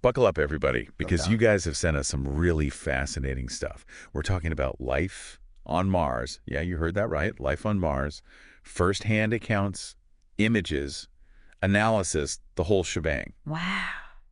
buckle up, everybody, because Okay. you guys have sent us some really fascinating stuff. We're talking about life on Mars. Yeah, you heard that right. Life on Mars. First-hand accounts, images, analysis, the whole shebang. Wow.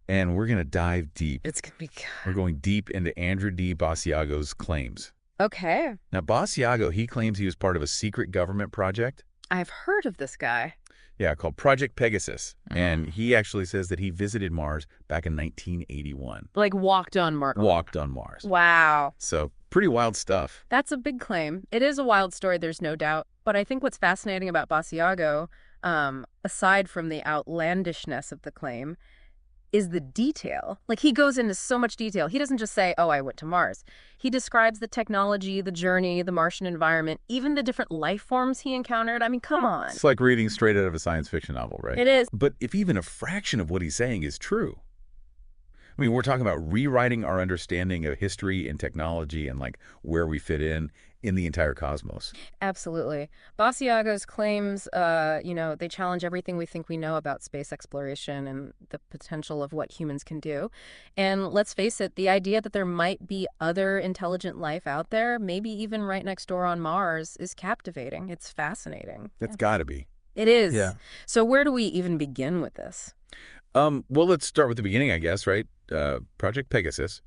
And we're going to dive deep. It's going to be We're good. going deep into Andrew D. Basiago's claims. Okay. Now, Basiago, he claims he was part of a secret government project. I've heard of this guy. Yeah, called Project Pegasus. And he actually says that he visited Mars back in 1981. Like walked on Mars. Walked on Mars. Wow. So, pretty wild stuff. That's a big claim. It is a wild story, there's no doubt. But I think what's fascinating about Basiago, aside from the outlandishness of the claim, is the detail. Like, he goes into so much detail. He doesn't just say, oh, I went to Mars. He describes the technology, the journey, the Martian environment, even the different life forms he encountered. I mean, come on. It's like reading straight out of a science fiction novel, right? It is. But if even a fraction of what he's saying is true, I mean, we're talking about rewriting our understanding of history and technology and, like, where we fit in the entire cosmos. Absolutely. Basiago's claims, they challenge everything we think we know about space exploration and the potential of what humans can do. And let's face it, the idea that there might be other intelligent life out there, maybe even right next door on Mars, is captivating. It's fascinating. That's got to be. It is. Yeah. So where do we even begin with this? Well, let's start with the beginning, I guess, right? Project Pegasus.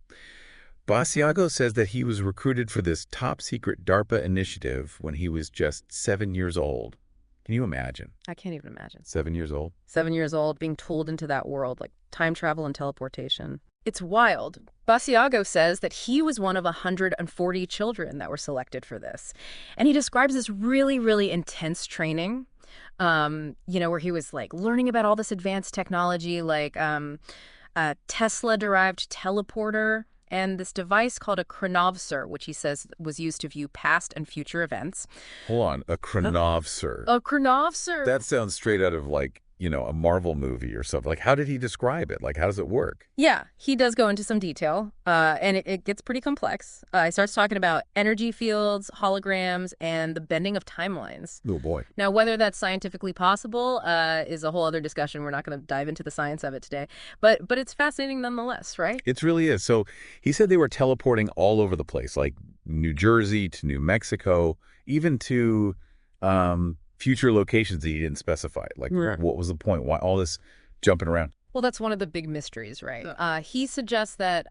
Basiago says that he was recruited for this top-secret DARPA initiative when he was just 7 years old. Can you imagine? I can't even imagine. 7 years old? 7 years old, being tooled into that world, like time travel and teleportation. It's wild. Basiago says that he was one of 140 children that were selected for this. And he describes this really, really intense training, where he was like learning about all this advanced technology, like a Tesla-derived teleporter, and this device called a chronovsor, which he says was used to view past and future events. Hold on, a chronovsor. A chronovsor? That sounds straight out of, like, a Marvel movie or something. Like, how did he describe it? Like, how does it work? Yeah, he does go into some detail, and it gets pretty complex. He starts talking about energy fields, holograms, and the bending of timelines. Oh, boy. Now, whether that's scientifically possible is a whole other discussion. We're not going to dive into the science of it today. But it's fascinating nonetheless, right? It really is. So he said they were teleporting all over the place, like New Jersey to New Mexico, even to future locations that he didn't specify. Like, Right. What was the point? Why all this jumping around? Well, that's one of the big mysteries, right? He suggests that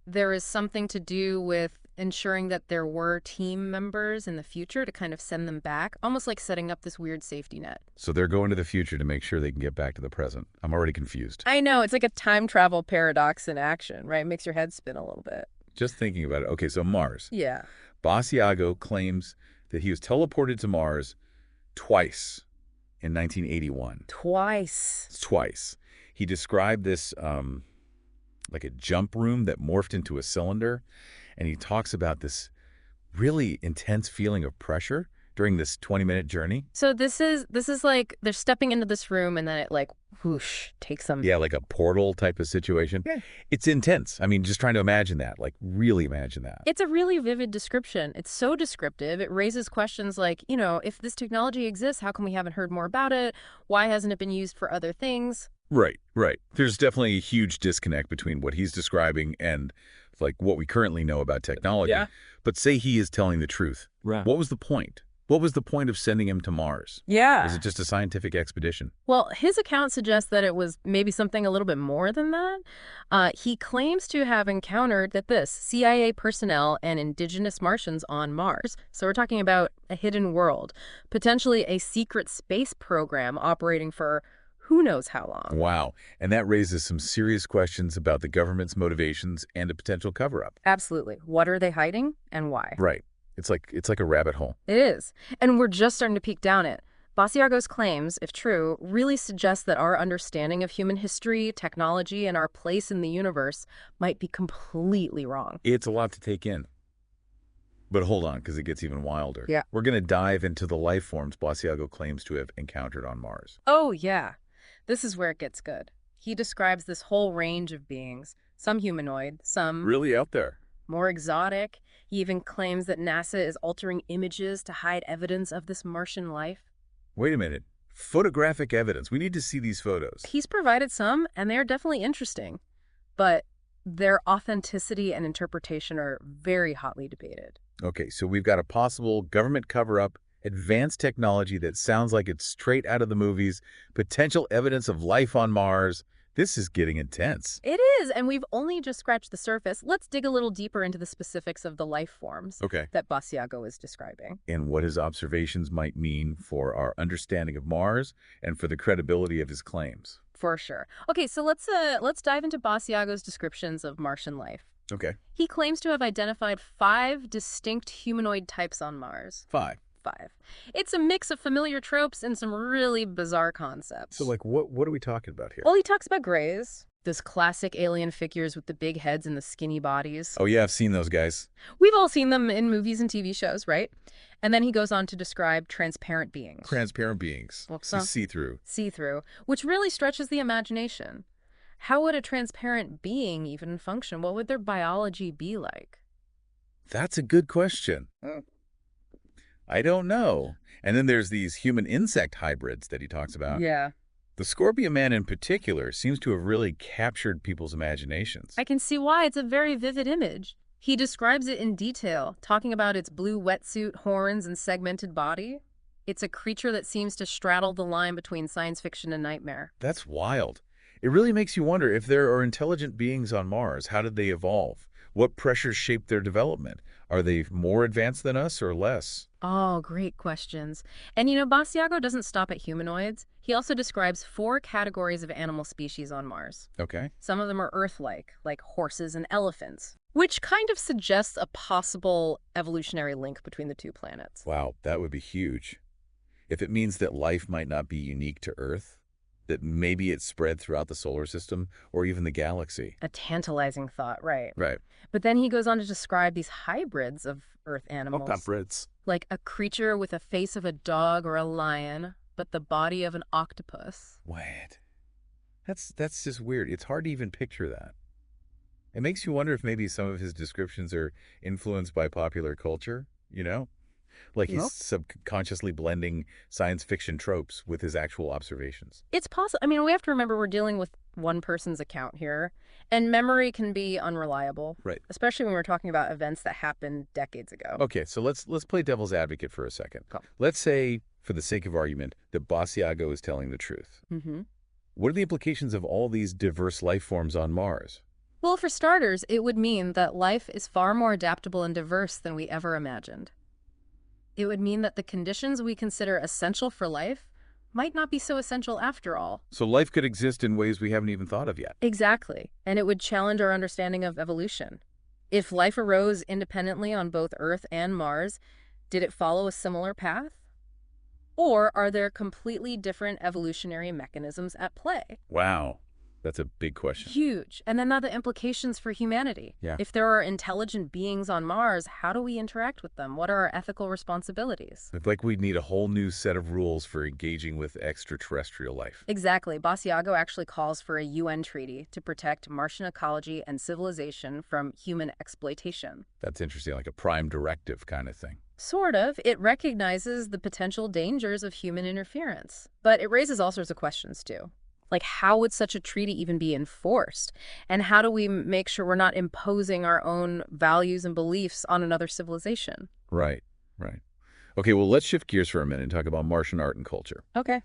there is something to do with ensuring that there were team members in the future to kind of send them back, almost like setting up this weird safety net. So they're going to the future to make sure they can get back to the present. I'm already confused. I know, it's like a time travel paradox in action, right? It makes your head spin a little bit. Just thinking about it. Okay, so Mars. Yeah. Basiago claims that he was teleported to Mars twice in 1981. Twice. He described this like a jump room that morphed into a cylinder, and he talks about this really intense feeling of pressure during this 20-minute journey. So this is like they're stepping into this room and then it like whoosh takes them. Yeah, like a portal type of situation. Yeah. It's intense. I mean, just trying to imagine that, like really imagine that. It's a really vivid description. It's so descriptive. It raises questions like, if this technology exists, how come we haven't heard more about it? Why hasn't it been used for other things? Right. There's definitely a huge disconnect between what he's describing and like what we currently know about technology. Yeah. But say he is telling the truth. Right. What was the point? What was the point of sending him to Mars? Yeah. Is it just a scientific expedition? Well, his account suggests that it was maybe something a little bit more than that. He claims to have encountered CIA personnel and indigenous Martians on Mars. So we're talking about a hidden world, potentially a secret space program operating for who knows how long. Wow. And that raises some serious questions about the government's motivations and a potential cover-up. Absolutely. What are they hiding and why? Right. It's like a rabbit hole. It is. And we're just starting to peek down it. Basiago's claims, if true, really suggest that our understanding of human history, technology, and our place in the universe might be completely wrong. It's a lot to take in. But hold on, because it gets even wilder. Yeah. We're going to dive into the life forms Basiago claims to have encountered on Mars. Oh, yeah. This is where it gets good. He describes this whole range of beings, some humanoid, some Really out there. more exotic. He even claims that NASA is altering images to hide evidence of this Martian life. Wait a minute. Photographic evidence. We need to see these photos. He's provided some, and they're definitely interesting. but their authenticity and interpretation are very hotly debated. Okay, so we've got a possible government cover-up, advanced technology that sounds like it's straight out of the movies, potential evidence of life on Mars. This is getting intense. It is, and we've only just scratched the surface. Let's dig a little deeper into the specifics of the life forms Okay. that Basiago is describing. And what his observations might mean for our understanding of Mars and for the credibility of his claims. For sure. Okay, so let's dive into Basiago's descriptions of Martian life. Okay. He claims to have identified 5 distinct humanoid types on Mars. 5. 5. It's a mix of familiar tropes and some really bizarre concepts. So, like, what are we talking about here? Well, he talks about greys, those classic alien figures with the big heads and the skinny bodies. Oh, yeah, I've seen those guys. We've all seen them in movies and TV shows, right? And then he goes on to describe transparent beings. Transparent beings. Well, So see-through. See-through, which really stretches the imagination. How would a transparent being even function? What would their biology be like? That's a good question. I don't know. And then there's these human-insect hybrids that he talks about. Yeah. The Scorpion Man in particular seems to have really captured people's imaginations. I can see why. It's a very vivid image. He describes it in detail, talking about its blue wetsuit, horns, and segmented body. It's a creature that seems to straddle the line between science fiction and nightmare. That's wild. It really makes you wonder if there are intelligent beings on Mars. How did they evolve? What pressures shaped their development? Are they more advanced than us or less? Oh, great questions. And Basiago doesn't stop at humanoids. He also describes 4 categories of animal species on Mars. Okay. Some of them are Earth-like, like horses and elephants, which kind of suggests a possible evolutionary link between the 2 planets. Wow, that would be huge. If it means that life might not be unique to Earth, that maybe it's spread throughout the solar system or even the galaxy. A tantalizing thought, right? Right. But then he goes on to describe these hybrids of Earth animals. Hybrids. Like a creature with a face of a dog or a lion, but the body of an octopus. Wait. That's just weird. It's hard to even picture that. It makes you wonder if maybe some of his descriptions are influenced by popular culture, you know? Like he's subconsciously blending science fiction tropes with his actual observations. It's possible. I mean, we have to remember we're dealing with one person's account here, and memory can be unreliable. Right. Especially when we're talking about events that happened decades ago. Okay, so let's play devil's advocate for a second. Cool. Let's say, for the sake of argument, that Basiago is telling the truth. Mm-hmm. What are the implications of all these diverse life forms on Mars? Well, for starters, it would mean that life is far more adaptable and diverse than we ever imagined. It would mean that the conditions we consider essential for life might not be so essential after all. So life could exist in ways we haven't even thought of yet. Exactly. And it would challenge our understanding of evolution. If life arose independently on both Earth and Mars, did it follow a similar path? Or are there completely different evolutionary mechanisms at play? Wow. That's a big question. Huge. And then now the implications for humanity. Yeah. If there are intelligent beings on Mars, how do we interact with them? What are our ethical responsibilities? It's like we'd need a whole new set of rules for engaging with extraterrestrial life. Exactly. Basiago actually calls for a UN treaty to protect Martian ecology and civilization from human exploitation. That's interesting, like a prime directive kind of thing. Sort of. It recognizes the potential dangers of human interference. But it raises all sorts of questions, too. Like, how would such a treaty even be enforced? And how do we make sure we're not imposing our own values and beliefs on another civilization? Right, right. Okay, well, let's shift gears for a minute and talk about Martian art and culture. Okay.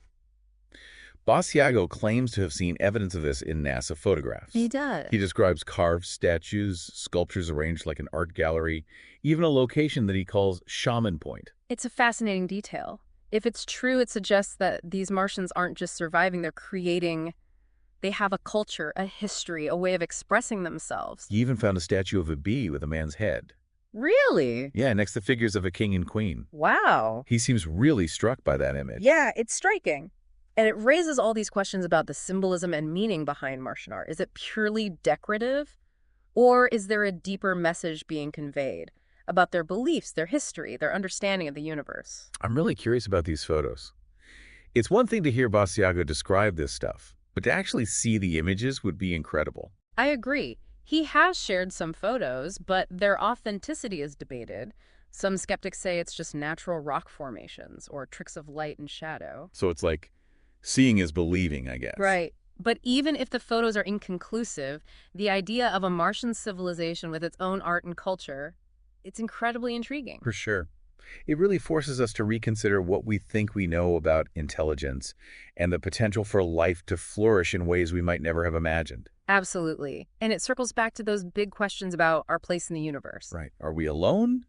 Basiago claims to have seen evidence of this in NASA photographs. He does. He describes carved statues, sculptures arranged like an art gallery, even a location that he calls Shaman Point. It's a fascinating detail. If it's true, it suggests that these Martians aren't just surviving, they're creating. They have a culture, a history, a way of expressing themselves. He even found a statue of a bee with a man's head. Really? Yeah, next to figures of a king and queen. Wow. He seems really struck by that image. Yeah, it's striking. And it raises all these questions about the symbolism and meaning behind Martian art. Is it purely decorative? Or is there a deeper message being conveyed about their beliefs, their history, their understanding of the universe? I'm really curious about these photos. It's one thing to hear Basiago describe this stuff, but to actually see the images would be incredible. I agree. He has shared some photos, but their authenticity is debated. Some skeptics say it's just natural rock formations or tricks of light and shadow. So it's like seeing is believing, I guess. Right. But even if the photos are inconclusive, the idea of a Martian civilization with its own art and culture, it's incredibly intriguing. For sure. It really forces us to reconsider what we think we know about intelligence and the potential for life to flourish in ways we might never have imagined. Absolutely. And it circles back to those big questions about our place in the universe. Right. Are we alone?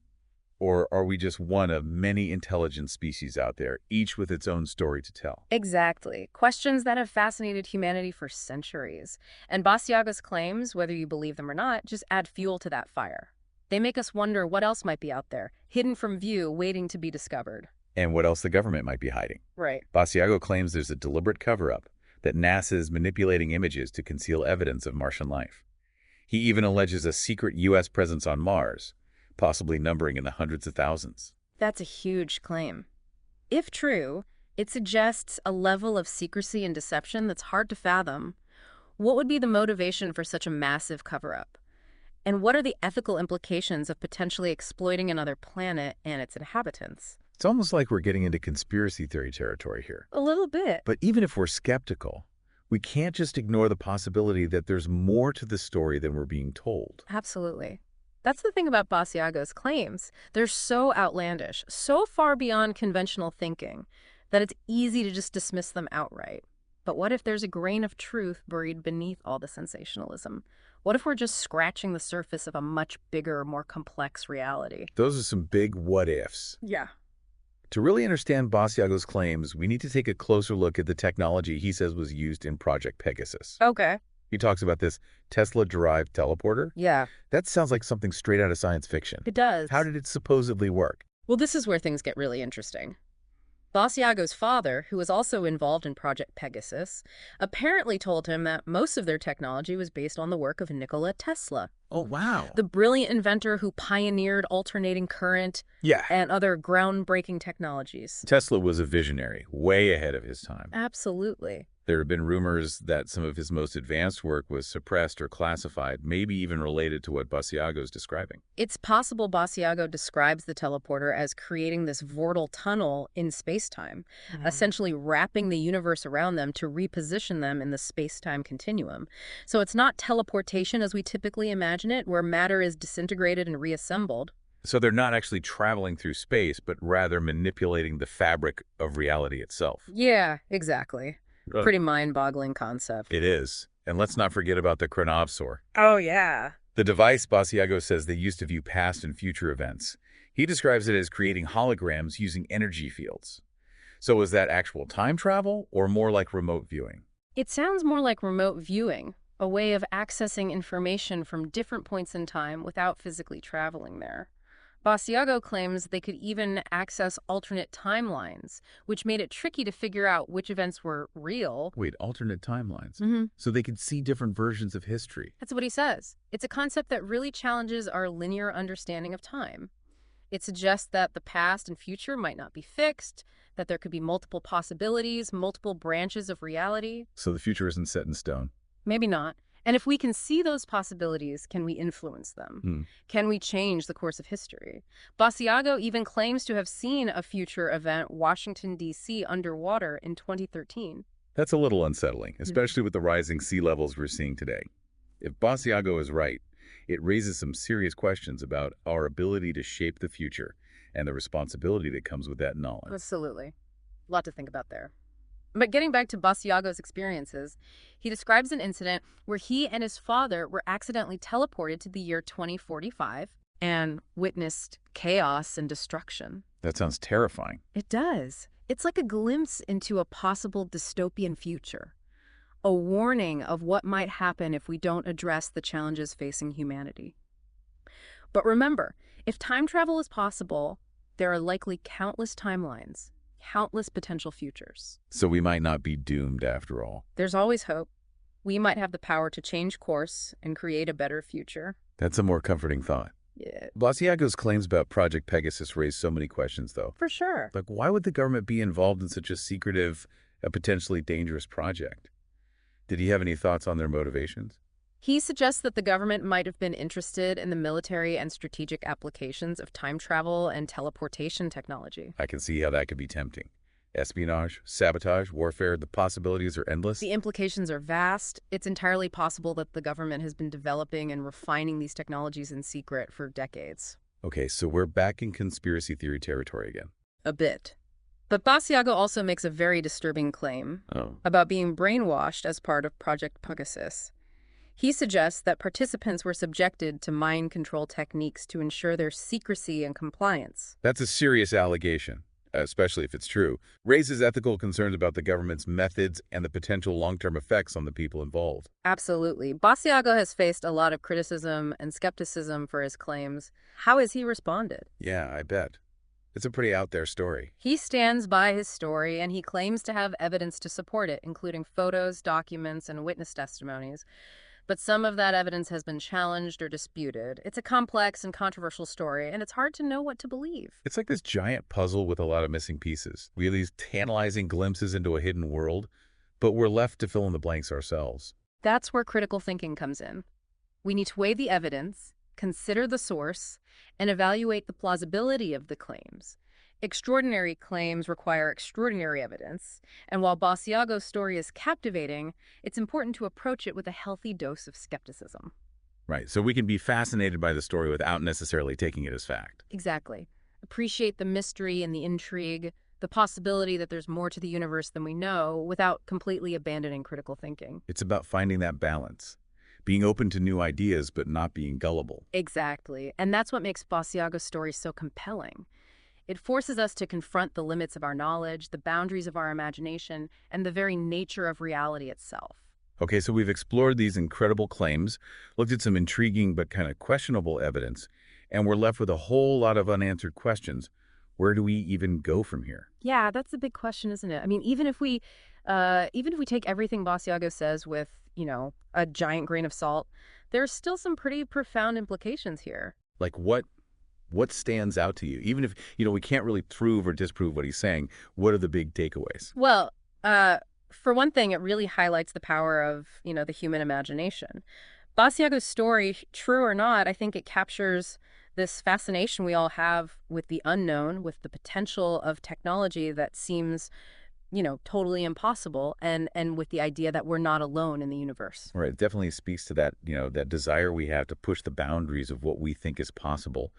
Or are we just one of many intelligent species out there, each with its own story to tell? Exactly. Questions that have fascinated humanity for centuries. And Basiaga's claims, whether you believe them or not, just add fuel to that fire. They make us wonder what else might be out there, hidden from view, waiting to be discovered. And what else the government might be hiding. Right. Basiago claims there's a deliberate cover-up, that NASA is manipulating images to conceal evidence of Martian life. He even alleges a secret U.S. presence on Mars, possibly numbering in the hundreds of thousands. That's a huge claim. If true, it suggests a level of secrecy and deception that's hard to fathom. What would be the motivation for such a massive cover-up? And what are the ethical implications of potentially exploiting another planet and its inhabitants? It's almost like we're getting into conspiracy theory territory here. A little bit. But even if we're skeptical, we can't just ignore the possibility that there's more to the story than we're being told. Absolutely. That's the thing about Basiago's claims. They're so outlandish, so far beyond conventional thinking, that it's easy to just dismiss them outright. But what if there's a grain of truth buried beneath all the sensationalism? What if we're just scratching the surface of a much bigger, more complex reality? Those are some big what-ifs. Yeah. To really understand Basiago's claims, we need to take a closer look at the technology he says was used in Project Pegasus. Okay. He talks about this Tesla-derived teleporter. Yeah, That sounds like something straight out of science fiction. it does. How did it supposedly work? Well, this is where things get really interesting. Basiago's father, who was also involved in Project Pegasus, apparently told him that most of their technology was based on the work of Nikola Tesla, Oh, wow. the brilliant inventor who pioneered alternating current Yeah. and other groundbreaking technologies. Tesla was a visionary, way ahead of his time. Absolutely. There have been rumors that some of his most advanced work was suppressed or classified, maybe even related to what Basiago's describing. It's possible Basiago describes the teleporter as creating this vortal tunnel in space-time, essentially wrapping the universe around them to reposition them in the space-time continuum. So it's not teleportation as we typically imagine it, where matter is disintegrated and reassembled. So they're not actually traveling through space, but rather manipulating the fabric of reality itself. Yeah, exactly. Uh, Pretty mind-boggling concept. It is. And let's not forget about the chronovsor. Oh, yeah. The device Basiago says they used to view past and future events. He describes it as creating holograms using energy fields. So is that actual time travel or more like remote viewing? It sounds more like remote viewing, a way of accessing information from different points in time without physically traveling there. Basiago claims they could even access alternate timelines, which made it tricky to figure out which events were real. Wait, alternate timelines. Mm-hmm. So they could see different versions of history. That's what he says. It's a concept that really challenges our linear understanding of time. It suggests that the past and future might not be fixed, that there could be multiple possibilities, multiple branches of reality. So the future isn't set in stone. Maybe not. And if we can see those possibilities, can we influence them? Can we change the course of history? Basiago even claims to have seen a future event, Washington, D.C., underwater in 2013. That's a little unsettling, especially with the rising sea levels we're seeing today. If Basiago is right, it raises some serious questions about our ability to shape the future and the responsibility that comes with that knowledge. Absolutely. A lot to think about there. But getting back to Basiago's experiences, he describes an incident where he and his father were accidentally teleported to the year 2045 and witnessed chaos and destruction. That sounds terrifying. It does. It's like a glimpse into a possible dystopian future, a warning of what might happen if we don't address the challenges facing humanity. But remember, if time travel is possible, there are likely countless timelines, countless potential futures. So we might not be doomed after all. There's always hope. We might have the power to change course and create a better future. That's a more comforting thought. Yeah, Basiago's claims about Project Pegasus raise so many questions, though. for sure. Like, why would the government be involved in such a secretive, a potentially dangerous project? Did he have any thoughts on their motivations? He suggests that the government might have been interested in the military and strategic applications of time travel and teleportation technology. I can see how that could be tempting. Espionage, sabotage, warfare, the possibilities are endless. The implications are vast. It's entirely possible that the government has been developing and refining these technologies in secret for decades. Okay, so we're back in conspiracy theory territory again. A bit. But Basiago also makes a very disturbing claim Oh. about being brainwashed as part of Project Pegasus. He suggests that participants were subjected to mind control techniques to ensure their secrecy and compliance. That's a serious allegation, especially if it's true. Raises ethical concerns about the government's methods and the potential long-term effects on the people involved. Absolutely. Basiago has faced a lot of criticism and skepticism for his claims. How has he responded? Yeah, I bet. It's a pretty out there story. He stands by his story, and he claims to have evidence to support it, including photos, documents, and witness testimonies. But some of that evidence has been challenged or disputed. It's a complex and controversial story, and it's hard to know what to believe. It's like this giant puzzle with a lot of missing pieces. We have these tantalizing glimpses into a hidden world, but we're left to fill in the blanks ourselves. That's where critical thinking comes in. We need to weigh the evidence, consider the source, and evaluate the plausibility of the claims. Extraordinary claims require extraordinary evidence, and while Basiago's story is captivating, it's important to approach it with a healthy dose of skepticism. Right, so we can be fascinated by the story without necessarily taking it as fact. Exactly. Appreciate the mystery and the intrigue, the possibility that there's more to the universe than we know, without completely abandoning critical thinking. It's about finding that balance, being open to new ideas but not being gullible. Exactly. And that's what makes Basiago's story so compelling. It forces us to confront the limits of our knowledge, the boundaries of our imagination, and the very nature of reality itself. Okay, so we've explored these incredible claims, looked at some intriguing but kind of questionable evidence, and we're left with a whole lot of unanswered questions. Where do we even go from here? Yeah, that's a big question, isn't it? I mean, even if we take everything Basiago says with, a giant grain of salt, there's still some pretty profound implications here. Like what stands out to you? Even if, we can't really prove or disprove what he's saying, what are the big takeaways? Well, for one thing, it really highlights the power of, the human imagination. Basiago's story, true or not, I think it captures this fascination we all have with the unknown, with the potential of technology that seems, totally impossible, and with the idea that we're not alone in the universe. Right, it definitely speaks to that, that desire we have to push the boundaries of what we think is possible,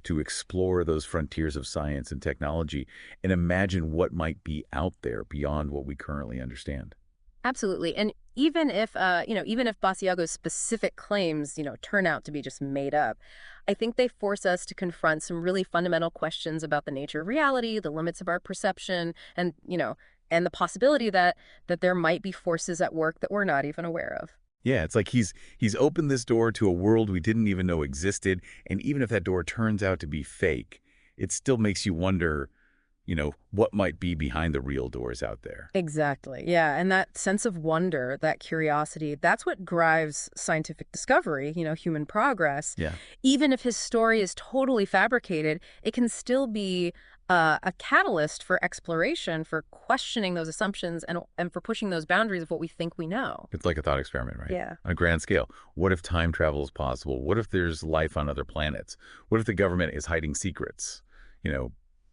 to explore those frontiers of science and technology and imagine what might be out there beyond what we currently understand. Absolutely. And even if Basiago's specific claims, turn out to be just made up, I think they force us to confront some really fundamental questions about the nature of reality, the limits of our perception, and the possibility that there might be forces at work that we're not even aware of. Yeah, it's like he's opened this door to a world we didn't even know existed, and even if that door turns out to be fake, it still makes you wonder, what might be behind the real doors out there. Exactly. Yeah. And that sense of wonder, that curiosity, that's what drives scientific discovery, human progress. Yeah. Even if his story is totally fabricated, it can still be a catalyst for exploration, for questioning those assumptions, and for pushing those boundaries of what we think we know. It's like a thought experiment, right? Yeah. On a grand scale. What if time travel is possible? What if there's life on other planets? What if the government is hiding secrets?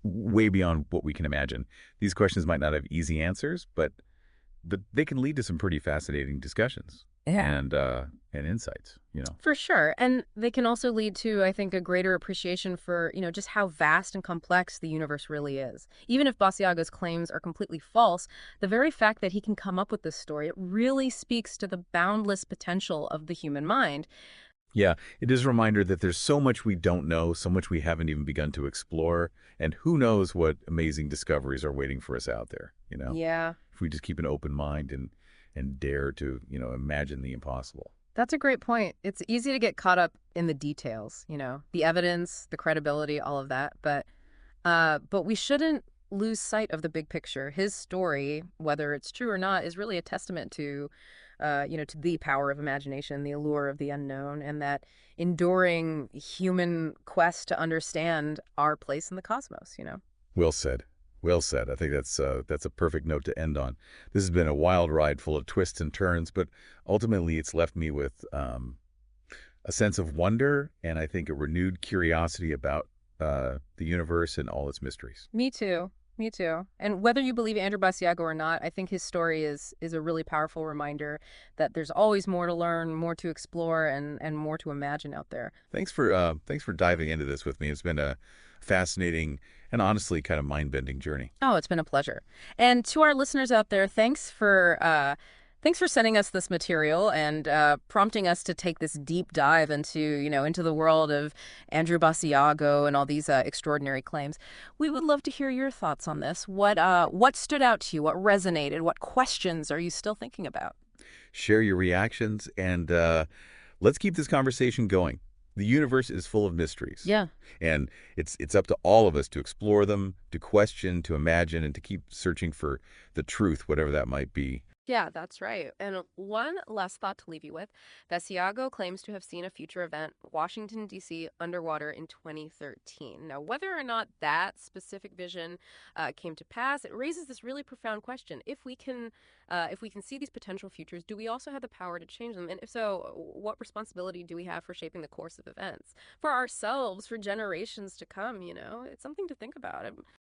Way beyond what we can imagine. These questions might not have easy answers, but they can lead to some pretty fascinating discussions and insights. For sure. And they can also lead to, I think, a greater appreciation for, just how vast and complex the universe really is. Even if Basiago's claims are completely false, the very fact that he can come up with this story, it really speaks to the boundless potential of the human mind. Yeah, it is a reminder that there's so much we don't know, so much we haven't even begun to explore, and who knows what amazing discoveries are waiting for us out there. Yeah. If we just keep an open mind and dare to, imagine the impossible. That's a great point. It's easy to get caught up in the details, the evidence, the credibility, all of that. But we shouldn't lose sight of the big picture. His story, whether it's true or not, is really a testament to the power of imagination, the allure of the unknown, and that enduring human quest to understand our place in the cosmos. Well said. Well said. I think that's a perfect note to end on. This has been a wild ride full of twists and turns, but ultimately it's left me with a sense of wonder and I think a renewed curiosity about the universe and all its mysteries. Me too. Me too. And whether you believe Andrew Basiago or not, I think his story is a really powerful reminder that there's always more to learn, more to explore, and more to imagine out there. Thanks for diving into this with me. It's been a fascinating and honestly kind of mind-bending journey. Oh, it's been a pleasure. And to our listeners out there, thanks for sending us this material and prompting us to take this deep dive into the world of Andrew Basiago and all these extraordinary claims. We would love to hear your thoughts on this. What stood out to you? What resonated? What questions are you still thinking about? Share your reactions and let's keep this conversation going. The universe is full of mysteries, Yeah. and it's up to all of us to explore them, to question, to imagine, and to keep searching for the truth, whatever that might be. Yeah, that's right. And one last thought to leave you with. Basiago claims to have seen a future event, Washington, D.C., underwater in 2013. Now, whether or not that specific vision came to pass, it raises this really profound question. If we can see these potential futures, do we also have the power to change them? And if so, what responsibility do we have for shaping the course of events? For ourselves, for generations to come, it's something to think about.